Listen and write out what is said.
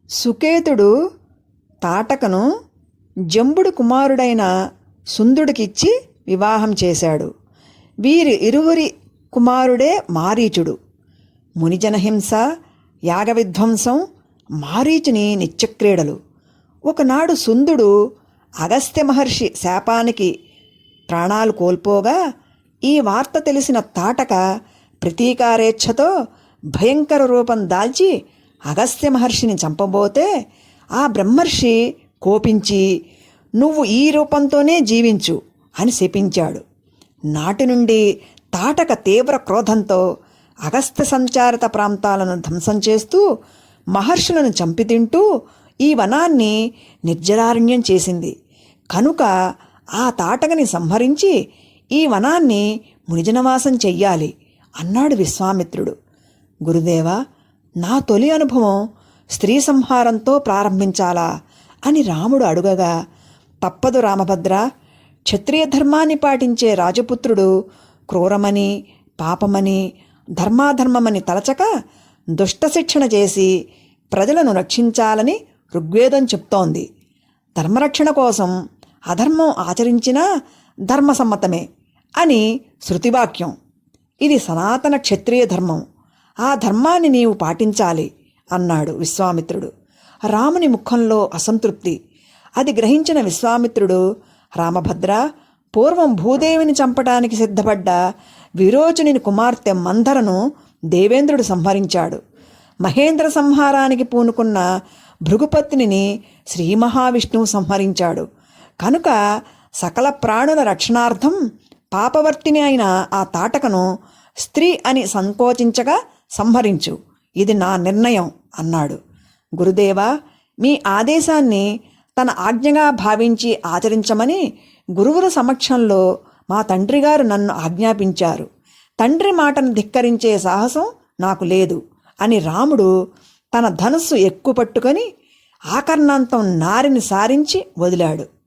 సుకేతుడు తాటకను జంబుడు కుమారుడైన సుందుడికిచ్చి వివాహం చేశాడు. వీరి ఇరువురి కుమారుడే మారీచుడు. మునిజనహింస, యాగవిధ్వంసం, మారీచుని నిత్యక్రీడలు. ఒకనాడు సుందుడు అగస్త్య మహర్షి శాపానికి ప్రాణాలు కోల్పోగా ఈ వార్త తెలిసిన తాటక ప్రతీకారేచ్ఛతో భయంకర రూపం దాల్చి అగస్త్య మహర్షిని చంపబోతే ఆ బ్రహ్మర్షి కోపించి, "నువ్వు ఈ రూపంతోనే జీవించు" అని శపించాడు. నాటి నుండి తాటక తీవ్ర క్రోధంతో అగస్త్య సంచారిత ప్రాంతాలను ధ్వంసం చేస్తూ మహర్షులను చంపితింటూ ఈ వనాన్ని నిర్జరారణ్యం చేసింది. కనుక ఆ తాటకని సంహరించి ఈ వనాన్ని మునిజనవాసం చెయ్యాలి అన్నాడు విశ్వామిత్రుడు. గురుదేవా, నా తొలి అనుభవం స్త్రీ సంహారంతో ప్రారంభించాలా అని రాముడు అడుగగా, తప్పదు రామభద్ర, క్షత్రియ ధర్మాన్ని పాటించే రాజపుత్రుడు క్రూరమని, పాపమని, ధర్మాధర్మమని తలచక దుష్టశిక్షణ చేసి ప్రజలను రక్షించాలని ఋగ్వేదం చెప్తోంది. ధర్మరక్షణ కోసం అధర్మం ఆచరించినా ధర్మసమ్మతమే అని శృతివాక్యం. ఇది సనాతన క్షత్రియ ధర్మం. ఆ ధర్మాన్ని నీవు పాటించాలి అన్నాడు విశ్వామిత్రుడు. రాముని ముఖంలో అసంతృప్తి. అది గ్రహించిన విశ్వామిత్రుడు, రామభద్ర, పూర్వం భూదేవిని చంపటానికి సిద్ధపడ్డ విరోచనుని కుమార్తె మందరను దేవేంద్రుడు సంహరించాడు. మహేంద్ర సంహారానికి పూనుకున్న భృగుపత్నిని శ్రీ మహావిష్ణువు సంహరించాడు. కనుక సకల ప్రాణుల రక్షణార్థం పాపవర్తిని అయిన ఆ తాటకను స్త్రీ అని సంకోచించగా సంహరించు. ఇది నా నిర్ణయం అన్నాడు. గురుదేవా, మీ ఆదేశాన్ని తన ఆజ్ఞగా భావించి ఆచరించమని గురువుల సమక్షంలో మా తండ్రిగారు నన్ను ఆజ్ఞాపించారు. తండ్రి మాటను ధిక్కరించే సాహసం నాకు లేదు అని రాముడు తన ధనుస్సు ఎక్కుపట్టుకొని ఆకర్ణాంతం నారిని సారించి వదిలాడు.